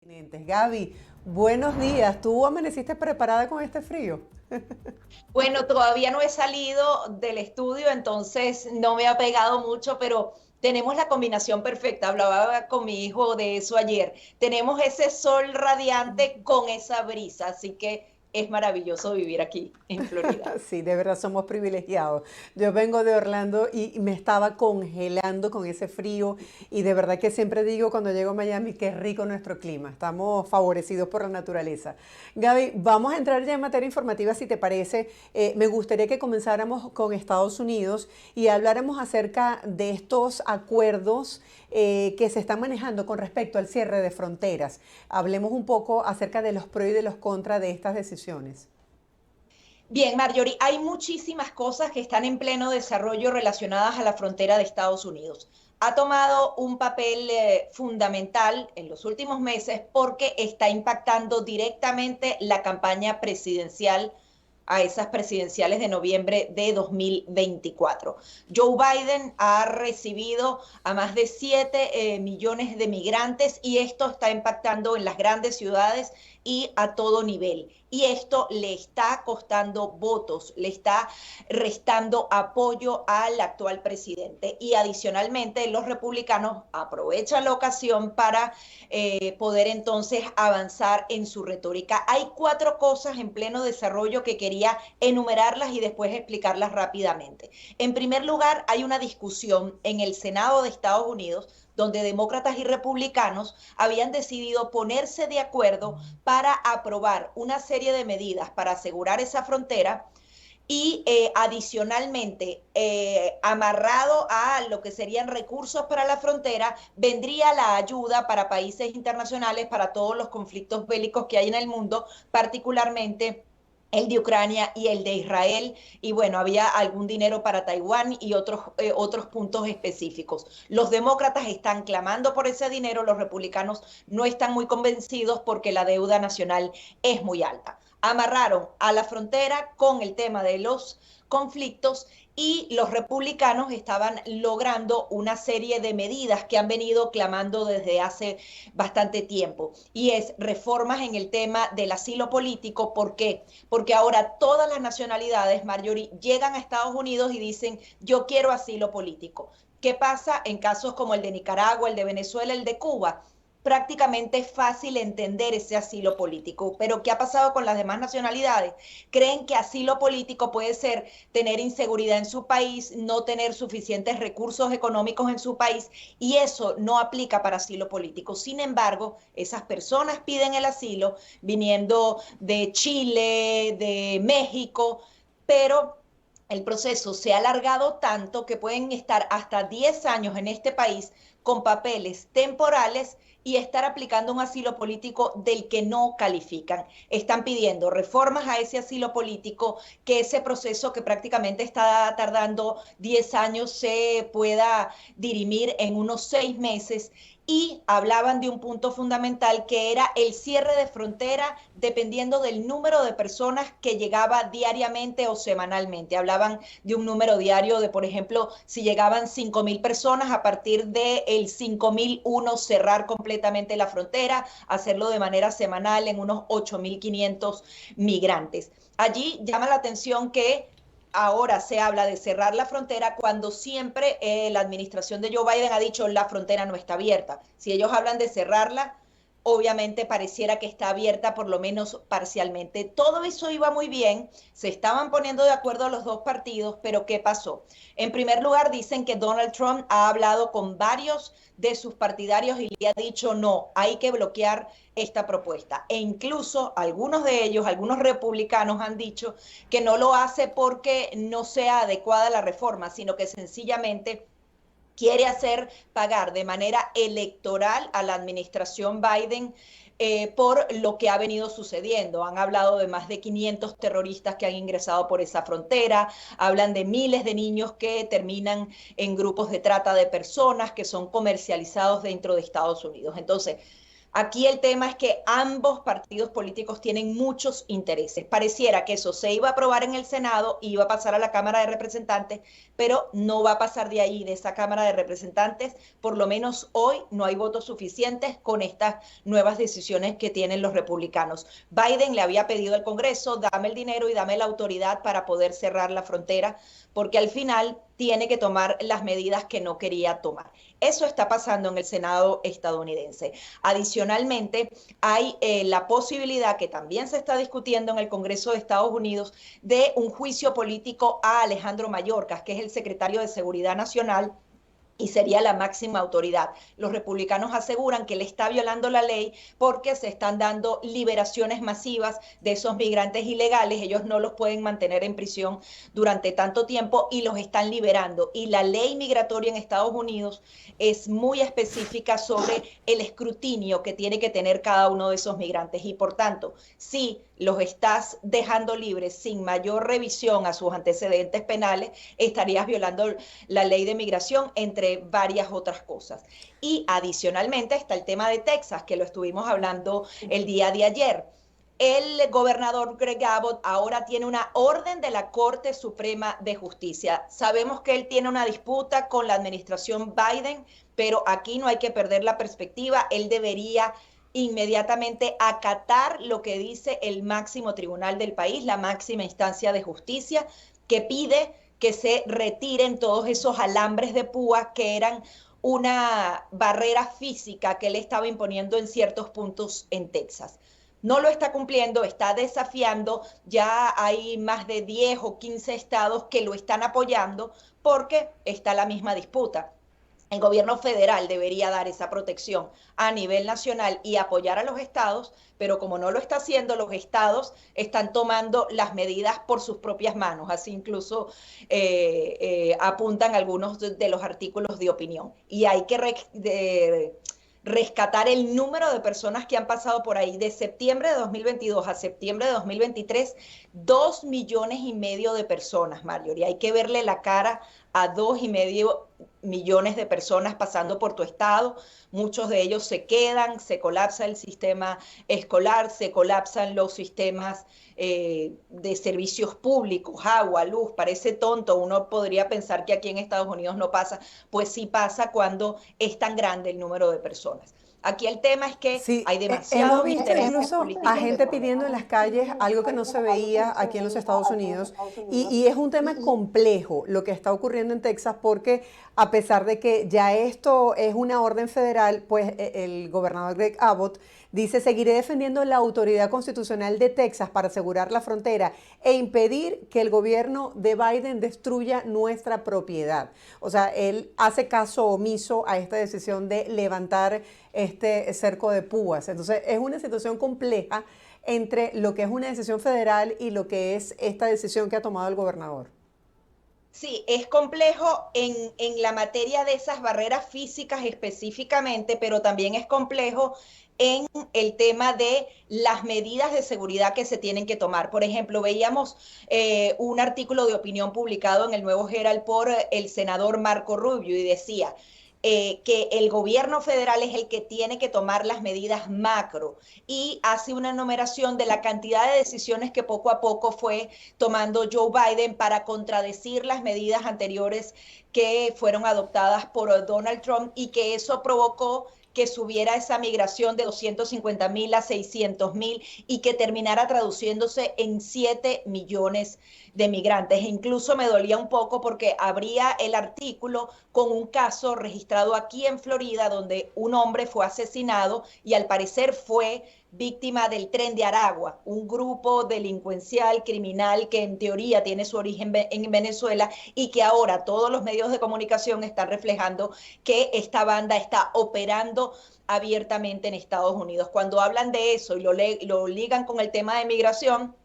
Continentes. Gaby, buenos días. ¿Tú amaneciste preparada con este frío? Bueno, todavía no he salido del estudio, entonces no me ha pegado mucho, pero tenemos la combinación perfecta. Hablaba con mi hijo de eso ayer. Tenemos ese sol radiante con esa brisa, así que es maravilloso vivir aquí en Florida. Sí, de verdad somos privilegiados. Yo vengo de Orlando y me estaba congelando con ese frío y de verdad que siempre digo cuando llego a Miami que es rico nuestro clima. Estamos favorecidos por la naturaleza. Gaby, vamos a entrar ya en materia informativa si te parece. Me gustaría que comenzáramos con Estados Unidos y habláramos acerca de estos acuerdos que se están manejando con respecto al cierre de fronteras. Hablemos un poco acerca de los pros y de los contras de estas decisiones. Bien, Marjorie, hay muchísimas cosas que están en pleno desarrollo relacionadas a la frontera de Estados Unidos. Ha tomado un papel fundamental en los últimos meses porque está impactando directamente la campaña presidencial a esas presidenciales de noviembre de 2024. Joe Biden ha recibido a más de 7 millones de migrantes y esto está impactando en las grandes ciudades y a todo nivel. Y esto le está costando votos, le está restando apoyo al actual presidente. Y adicionalmente, los republicanos aprovechan la ocasión para poder entonces avanzar en su retórica. Hay 4 cosas en pleno desarrollo que quería enumerarlas y después explicarlas rápidamente. En primer lugar, hay una discusión en el Senado de Estados Unidos donde demócratas y republicanos habían decidido ponerse de acuerdo para aprobar una serie de medidas para asegurar esa frontera y adicionalmente, amarrado a lo que serían recursos para la frontera, vendría la ayuda para países internacionales, para todos los conflictos bélicos que hay en el mundo, particularmente el de Ucrania y el de Israel, y bueno, había algún dinero para Taiwán y otros puntos específicos. Los demócratas están clamando por ese dinero, los republicanos no están muy convencidos porque la deuda nacional es muy alta. Amarraron a la frontera con el tema de los conflictos y los republicanos estaban logrando una serie de medidas que han venido clamando desde hace bastante tiempo y es reformas en el tema del asilo político. ¿Por qué? Porque ahora todas las nacionalidades, Marjorie, llegan a Estados Unidos y dicen yo quiero asilo político. ¿Qué pasa en casos como el de Nicaragua, el de Venezuela, el de Cuba? Prácticamente es fácil entender ese asilo político, pero ¿qué ha pasado con las demás nacionalidades? Creen que asilo político puede ser tener inseguridad en su país, no tener suficientes recursos económicos en su país, y eso no aplica para asilo político. Sin embargo, esas personas piden el asilo viniendo de Chile, de México, pero el proceso se ha alargado tanto que pueden estar hasta 10 años en este país con papeles temporales y estar aplicando un asilo político del que no califican. Están pidiendo reformas a ese asilo político, que ese proceso que prácticamente está tardando 10 años se pueda dirimir en unos 6 meses, y hablaban de un punto fundamental que era el cierre de frontera dependiendo del número de personas que llegaba diariamente o semanalmente. Hablaban de un número diario de, por ejemplo, si llegaban 5.000 personas, a partir del 5.001 cerrar completamente la frontera, hacerlo de manera semanal en unos 8.500 migrantes. Allí llama la atención que ahora se habla de cerrar la frontera cuando siempre la administración de Joe Biden ha dicho la frontera no está abierta. Si ellos hablan de cerrarla, obviamente pareciera que está abierta por lo menos parcialmente. Todo eso iba muy bien, se estaban poniendo de acuerdo los dos partidos, pero ¿qué pasó? En primer lugar, dicen que Donald Trump ha hablado con varios de sus partidarios y le ha dicho no, hay que bloquear esta propuesta. E incluso algunos de ellos, algunos republicanos han dicho que no lo hace porque no sea adecuada la reforma, sino que sencillamente quiere hacer pagar de manera electoral a la administración Biden por lo que ha venido sucediendo. Han hablado de más de 500 terroristas que han ingresado por esa frontera, hablan de miles de niños que terminan en grupos de trata de personas que son comercializados dentro de Estados Unidos. Entonces, Aquí el tema es que ambos partidos políticos tienen muchos intereses. Pareciera que eso se iba a aprobar en el Senado y iba a pasar a la Cámara de Representantes, pero no va a pasar de ahí, de esa Cámara de Representantes. Por lo menos hoy no hay votos suficientes con estas nuevas decisiones que tienen los republicanos. Biden le había pedido al Congreso, dame el dinero y dame la autoridad para poder cerrar la frontera, porque al final tiene que tomar las medidas que no quería tomar. Eso está pasando en el Senado estadounidense. Adicionalmente, hay la posibilidad, que también se está discutiendo en el Congreso de Estados Unidos, de un juicio político a Alejandro Mayorkas, que es el secretario de Seguridad Nacional y sería la máxima autoridad. Los republicanos aseguran que le está violando la ley porque se están dando liberaciones masivas de esos migrantes ilegales. Ellos no los pueden mantener en prisión durante tanto tiempo y los están liberando. Y la ley migratoria en Estados Unidos es muy específica sobre el escrutinio que tiene que tener cada uno de esos migrantes. Y por tanto, si los estás dejando libres sin mayor revisión a sus antecedentes penales, estarías violando la ley de migración, entre varias otras cosas. Y adicionalmente está el tema de Texas, que lo estuvimos hablando el día de ayer. El gobernador Greg Abbott ahora tiene una orden de la Corte Suprema de Justicia. Sabemos que él tiene una disputa con la administración Biden, pero aquí no hay que perder la perspectiva. Él debería inmediatamente acatar lo que dice el máximo tribunal del país, la máxima instancia de justicia, que pide que se retiren todos esos alambres de púa que eran una barrera física que él estaba imponiendo en ciertos puntos en Texas. No lo está cumpliendo, está desafiando, ya hay más de 10 o 15 estados que lo están apoyando porque está la misma disputa. El gobierno federal debería dar esa protección a nivel nacional y apoyar a los estados, pero como no lo está haciendo, los estados están tomando las medidas por sus propias manos. Así incluso apuntan algunos de los artículos de opinión. Y hay que rescatar el número de personas que han pasado por ahí. De septiembre de 2022 a septiembre de 2023, 2,5 millones de personas, Mario. Y hay que verle la cara a 2,5 millones de personas pasando por tu estado. Muchos de ellos se quedan, se colapsa el sistema escolar, se colapsan los sistemas de servicios públicos, agua, luz. Parece tonto, uno podría pensar que aquí en Estados Unidos no pasa, pues sí pasa cuando es tan grande el número de personas. Aquí el tema es que Sí, hay hemos demasiados visto intereses incluso a políticos gente pidiendo en las calles algo que no se veía aquí en los Estados Unidos y es un tema complejo lo que está ocurriendo en Texas porque a pesar de que ya esto es una orden federal, pues el gobernador Greg Abbott dice seguiré defendiendo la autoridad constitucional de Texas para asegurar la frontera e impedir que el gobierno de Biden destruya nuestra propiedad. O sea, él hace caso omiso a esta decisión de levantar este cerco de púas. Entonces es una situación compleja entre lo que es una decisión federal y lo que es esta decisión que ha tomado el gobernador. Sí, es complejo en la materia de esas barreras físicas específicamente, pero también es complejo en el tema de las medidas de seguridad que se tienen que tomar. Por ejemplo, veíamos un artículo de opinión publicado en el Nuevo Herald por el senador Marco Rubio y decía, que el gobierno federal es el que tiene que tomar las medidas macro y hace una enumeración de la cantidad de decisiones que poco a poco fue tomando Joe Biden para contradecir las medidas anteriores que fueron adoptadas por Donald Trump y que eso provocó que subiera esa migración de 250,000 a 600,000 y que terminara traduciéndose en 7 millones de migrantes. E incluso me dolía un poco porque abría el artículo con un caso registrado aquí en Florida donde un hombre fue asesinado y al parecer fue víctima del Tren de Aragua, un grupo delincuencial, criminal que en teoría tiene su origen en Venezuela y que ahora todos los medios de comunicación están reflejando que esta banda está operando abiertamente en Estados Unidos. Cuando hablan de eso y lo ligan con el tema de migración,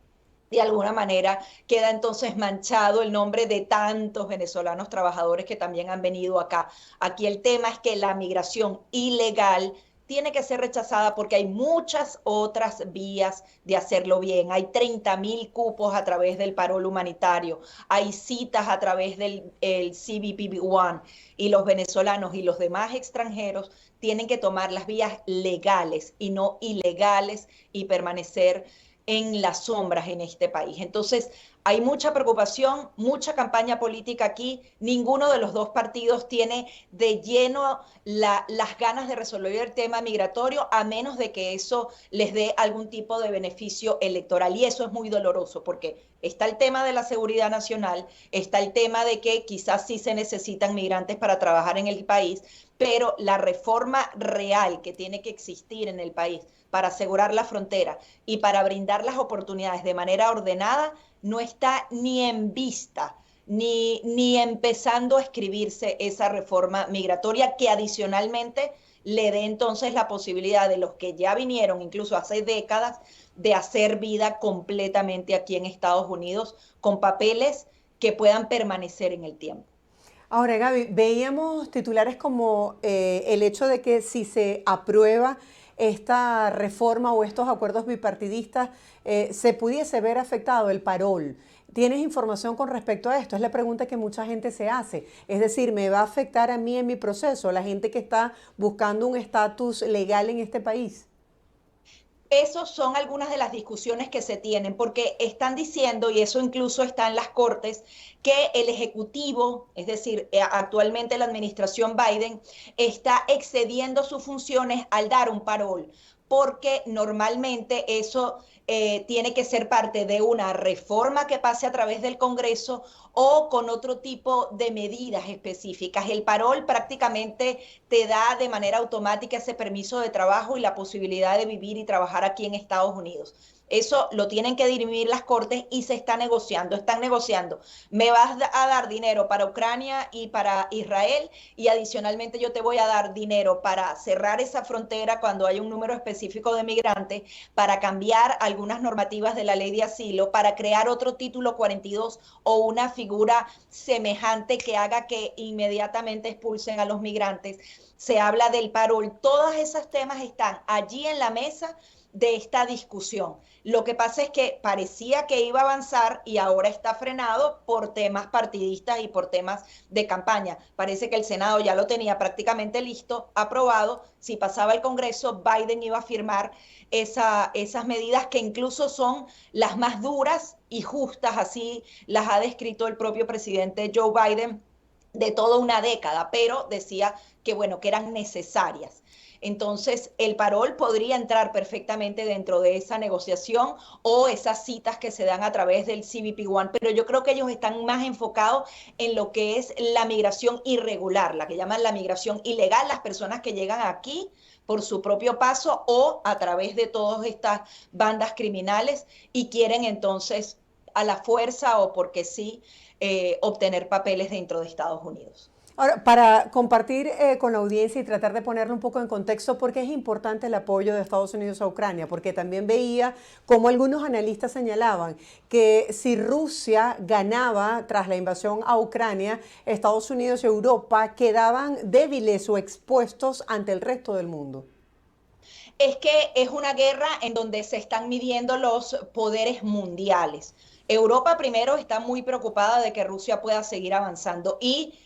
de alguna manera queda entonces manchado el nombre de tantos venezolanos trabajadores que también han venido acá. Aquí el tema es que la migración ilegal tiene que ser rechazada porque hay muchas otras vías de hacerlo bien. Hay 30.000 cupos a través del parol humanitario, hay citas a través del CBP-1 y los venezolanos y los demás extranjeros tienen que tomar las vías legales y no ilegales y permanecer en las sombras en este país. Entonces, hay mucha preocupación, mucha campaña política aquí. Ninguno de los dos partidos tiene de lleno las ganas de resolver el tema migratorio, a menos de que eso les dé algún tipo de beneficio electoral. Y eso es muy doloroso, porque está el tema de la seguridad nacional, está el tema de que quizás sí se necesitan migrantes para trabajar en el país, pero la reforma real que tiene que existir en el país para asegurar la frontera y para brindar las oportunidades de manera ordenada, no está ni en vista, ni empezando a escribirse esa reforma migratoria que adicionalmente le dé entonces la posibilidad de los que ya vinieron, incluso hace décadas, de hacer vida completamente aquí en Estados Unidos con papeles que puedan permanecer en el tiempo. Ahora, Gaby, veíamos titulares como el hecho de que si se aprueba esta reforma o estos acuerdos bipartidistas, se pudiese ver afectado el parol. ¿Tienes información con respecto a esto? Es la pregunta que mucha gente se hace. Es decir, ¿me va a afectar a mí en mi proceso, la gente que está buscando un estatus legal en este país? Esas son algunas de las discusiones que se tienen, porque están diciendo, y eso incluso está en las cortes, que el Ejecutivo, es decir, actualmente la administración Biden, está excediendo sus funciones al dar un parol, porque normalmente eso tiene que ser parte de una reforma que pase a través del Congreso o con otro tipo de medidas específicas. El parol prácticamente te da de manera automática ese permiso de trabajo y la posibilidad de vivir y trabajar aquí en Estados Unidos. Eso lo tienen que dirimir las cortes y se está negociando, están negociando. Me vas a dar dinero para Ucrania y para Israel y adicionalmente yo te voy a dar dinero para cerrar esa frontera cuando hay un número específico de migrantes, para cambiar algunas normativas de la ley de asilo, para crear otro título 42 o una figura semejante que haga que inmediatamente expulsen a los migrantes. Se habla del parol. Todos esos temas están allí en la mesa de esta discusión. Lo que pasa es que parecía que iba a avanzar y ahora está frenado por temas partidistas y por temas de campaña. Parece que el Senado ya lo tenía prácticamente listo, aprobado. Si pasaba el Congreso, Biden iba a firmar esas medidas que incluso son las más duras y justas, así las ha descrito el propio presidente Joe Biden, de toda una década, pero decía que bueno, que eran necesarias. Entonces, el parol podría entrar perfectamente dentro de esa negociación o esas citas que se dan a través del CBP-1, pero yo creo que ellos están más enfocados en lo que es la migración irregular, la que llaman la migración ilegal, las personas que llegan aquí por su propio paso o a través de todas estas bandas criminales y quieren entonces a la fuerza o porque sí obtener papeles dentro de Estados Unidos. Ahora, para compartir con la audiencia y tratar de ponerlo un poco en contexto, ¿por qué es importante el apoyo de Estados Unidos a Ucrania? Porque también veía como algunos analistas señalaban que si Rusia ganaba tras la invasión a Ucrania, Estados Unidos y Europa quedaban débiles o expuestos ante el resto del mundo. Es que es una guerra en donde se están midiendo los poderes mundiales. Europa primero está muy preocupada de que Rusia pueda seguir avanzando y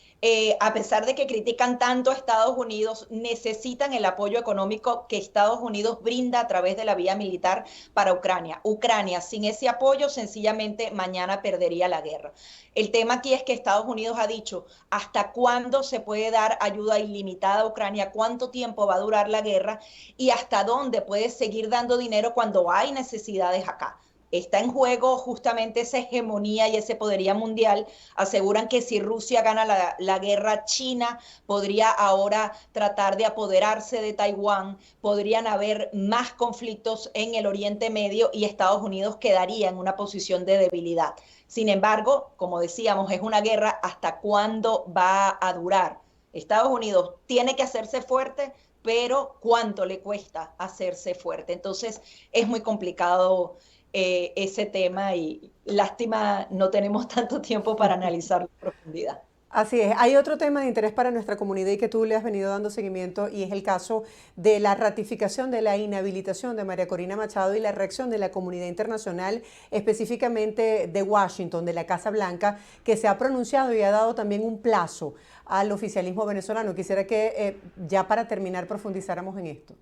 a pesar de que critican tanto a Estados Unidos, necesitan el apoyo económico que Estados Unidos brinda a través de la vía militar para Ucrania. Ucrania, sin ese apoyo, sencillamente mañana perdería la guerra. El tema aquí es que Estados Unidos ha dicho hasta cuándo se puede dar ayuda ilimitada a Ucrania, cuánto tiempo va a durar la guerra y hasta dónde puede seguir dando dinero cuando hay necesidades acá. Está en juego justamente esa hegemonía y ese poderío mundial. Aseguran que si Rusia gana la guerra, China podría ahora tratar de apoderarse de Taiwán, podrían haber más conflictos en el Oriente Medio y Estados Unidos quedaría en una posición de debilidad. Sin embargo, como decíamos, es una guerra hasta cuándo va a durar. Estados Unidos tiene que hacerse fuerte, pero ¿cuánto le cuesta hacerse fuerte? Entonces es muy complicado ese tema y lástima no tenemos tanto tiempo para analizarlo en profundidad. Así es. Hay otro tema de interés para nuestra comunidad y que tú le has venido dando seguimiento y es el caso de la ratificación de la inhabilitación de María Corina Machado y la reacción de la comunidad internacional, específicamente de Washington, de la Casa Blanca, que se ha pronunciado y ha dado también un plazo al oficialismo venezolano. Quisiera que ya para terminar profundizáramos en esto.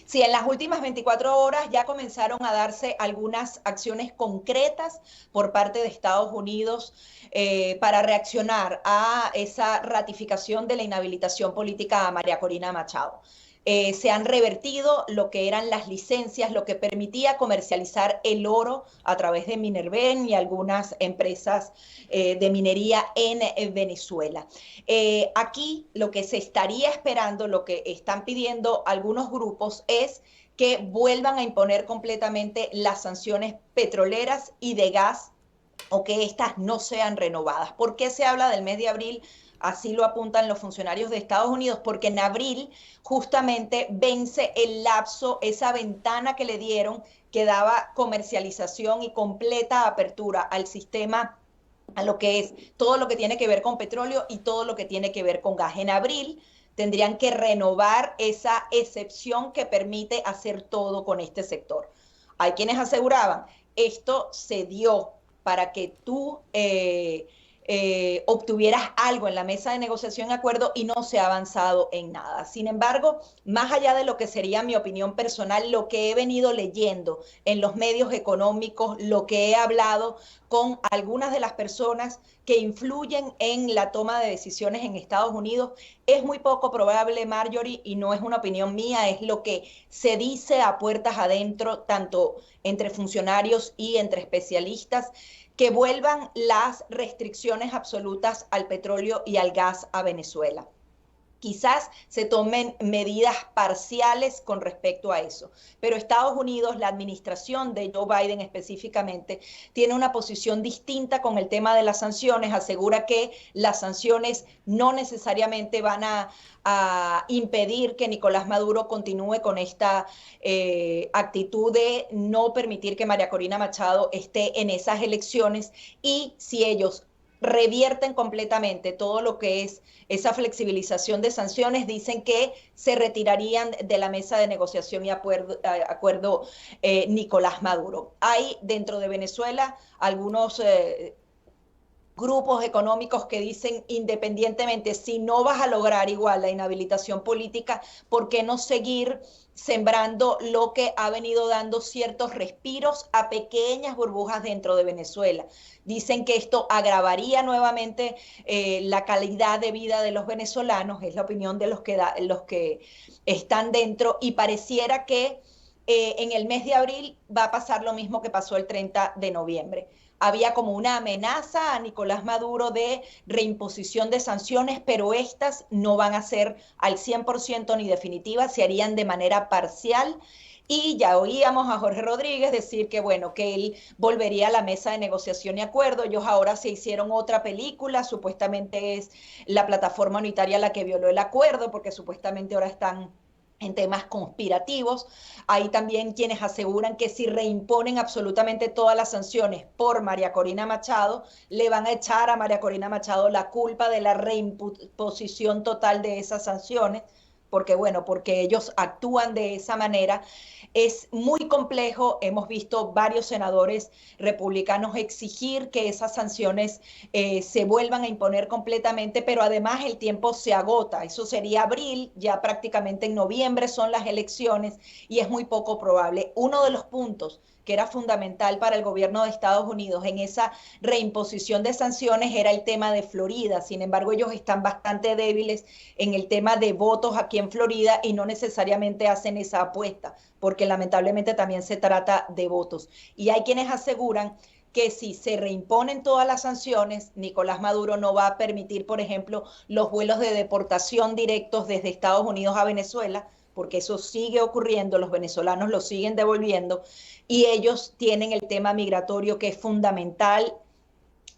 Sí, en las últimas 24 horas ya comenzaron a darse algunas acciones concretas por parte de Estados Unidos para reaccionar a esa ratificación de la inhabilitación política a María Corina Machado. Se han revertido lo que eran las licencias, lo que permitía comercializar el oro a través de Minerven y algunas empresas de minería en Venezuela. Aquí lo que se estaría esperando, lo que están pidiendo algunos grupos es que vuelvan a imponer completamente las sanciones petroleras y de gas o que estas no sean renovadas. ¿Por qué se habla del mes de abril? Así lo apuntan los funcionarios de Estados Unidos, porque en abril justamente vence el lapso, esa ventana que le dieron que daba comercialización y completa apertura al sistema, a lo que es todo lo que tiene que ver con petróleo y todo lo que tiene que ver con gas. En abril tendrían que renovar esa excepción que permite hacer todo con este sector. Hay quienes aseguraban, esto se dio para que tú obtuvieras algo en la mesa de negociación y acuerdo y no se ha avanzado en nada. Sin embargo, más allá de lo que sería mi opinión personal, lo que he venido leyendo en los medios económicos, lo que he hablado con algunas de las personas que influyen en la toma de decisiones en Estados Unidos, es muy poco probable, Marjorie, y no es una opinión mía, es lo que se dice a puertas adentro, tanto entre funcionarios y entre especialistas, que vuelvan las restricciones absolutas al petróleo y al gas a Venezuela. Quizás se tomen medidas parciales con respecto a eso, pero Estados Unidos, la administración de Joe Biden específicamente, tiene una posición distinta con el tema de las sanciones, asegura que las sanciones no necesariamente van a impedir que Nicolás Maduro continúe con esta actitud de no permitir que María Corina Machado esté en esas elecciones, y si ellos revierten completamente todo lo que es esa flexibilización de sanciones, dicen que se retirarían de la mesa de negociación y acuerdo Nicolás Maduro. Hay dentro de Venezuela algunos grupos económicos que dicen, independientemente, si no vas a lograr igual la inhabilitación política, ¿por qué no seguir sembrando lo que ha venido dando ciertos respiros a pequeñas burbujas dentro de Venezuela? Dicen que esto agravaría nuevamente la calidad de vida de los venezolanos, es la opinión de los que están dentro, y pareciera que en el mes de abril va a pasar lo mismo que pasó el 30 de noviembre. Había como una amenaza a Nicolás Maduro de reimposición de sanciones, pero estas no van a ser al 100% ni definitivas, se harían de manera parcial. Y ya oíamos a Jorge Rodríguez decir que, bueno, que él volvería a la mesa de negociación y acuerdo. Ellos ahora se hicieron otra película, supuestamente es la plataforma unitaria la que violó el acuerdo, porque supuestamente ahora están en temas conspirativos. Hay también quienes aseguran que si reimponen absolutamente todas las sanciones por María Corina Machado, le van a echar a María Corina Machado la culpa de la reimposición total de esas sanciones, porque bueno, porque ellos actúan de esa manera. Es muy complejo, hemos visto varios senadores republicanos exigir que esas sanciones se vuelvan a imponer completamente, pero además el tiempo se agota, eso sería abril, ya prácticamente en noviembre son las elecciones y es muy poco probable. Uno de los puntos que era fundamental para el gobierno de Estados Unidos en esa reimposición de sanciones era el tema de Florida. Sin embargo, ellos están bastante débiles en el tema de votos aquí en Florida y no necesariamente hacen esa apuesta, porque lamentablemente también se trata de votos. Y hay quienes aseguran que si se reimponen todas las sanciones, Nicolás Maduro no va a permitir, por ejemplo, los vuelos de deportación directos desde Estados Unidos a Venezuela, porque eso sigue ocurriendo, los venezolanos lo siguen devolviendo, y ellos tienen el tema migratorio que es fundamental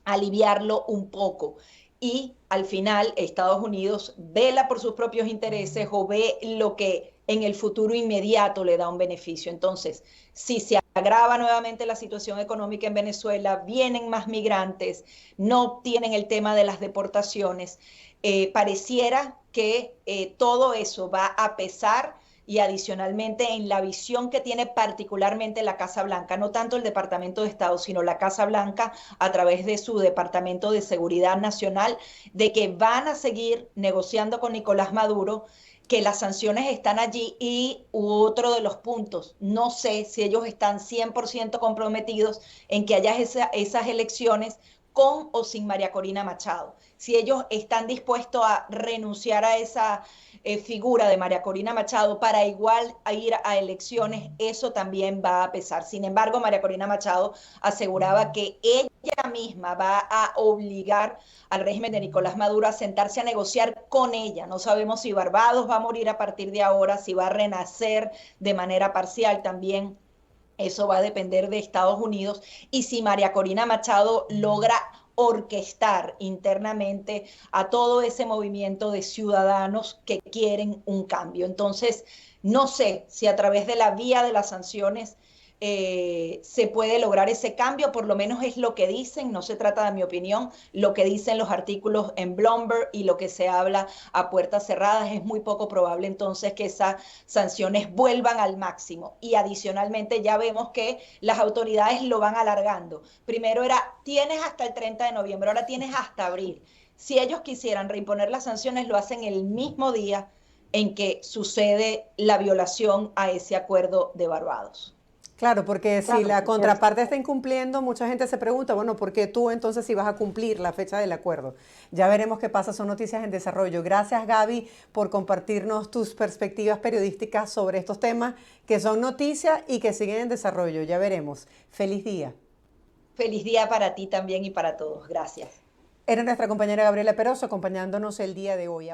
aliviarlo un poco. Y al final Estados Unidos vela por sus propios intereses o ve lo que en el futuro inmediato le da un beneficio. Entonces, si se agrava nuevamente la situación económica en Venezuela, vienen más migrantes, no tienen el tema de las deportaciones, pareciera que todo eso va a pesar y adicionalmente en la visión que tiene particularmente la Casa Blanca, no tanto el Departamento de Estado, sino la Casa Blanca a través de su Departamento de Seguridad Nacional, de que van a seguir negociando con Nicolás Maduro, que las sanciones están allí y otro de los puntos, no sé si ellos están 100% comprometidos en que haya esas elecciones con o sin María Corina Machado. Si ellos están dispuestos a renunciar a esa figura de María Corina Machado para igual a ir a elecciones, eso también va a pesar. Sin embargo, María Corina Machado aseguraba que ella misma va a obligar al régimen de Nicolás Maduro a sentarse a negociar con ella. No sabemos si Barbados va a morir a partir de ahora, si va a renacer de manera parcial también. Eso va a depender de Estados Unidos y si María Corina Machado logra orquestar internamente a todo ese movimiento de ciudadanos que quieren un cambio. Entonces, no sé si a través de la vía de las sanciones se puede lograr ese cambio, por lo menos es lo que dicen, no se trata de mi opinión, lo que dicen los artículos en Bloomberg y lo que se habla a puertas cerradas, es muy poco probable entonces que esas sanciones vuelvan al máximo. Y adicionalmente ya vemos que las autoridades lo van alargando. Primero era, tienes hasta el 30 de noviembre, ahora tienes hasta abril. Si ellos quisieran reimponer las sanciones, lo hacen el mismo día en que sucede la violación a ese acuerdo de Barbados. Claro, porque si la contraparte está incumpliendo, mucha gente se pregunta, bueno, ¿por qué tú entonces si vas a cumplir la fecha del acuerdo? Ya veremos qué pasa, son noticias en desarrollo. Gracias, Gaby, por compartirnos tus perspectivas periodísticas sobre estos temas que son noticias y que siguen en desarrollo. Ya veremos. Feliz día. Feliz día para ti también y para todos. Gracias. Era nuestra compañera Gabriela Peroso acompañándonos el día de hoy.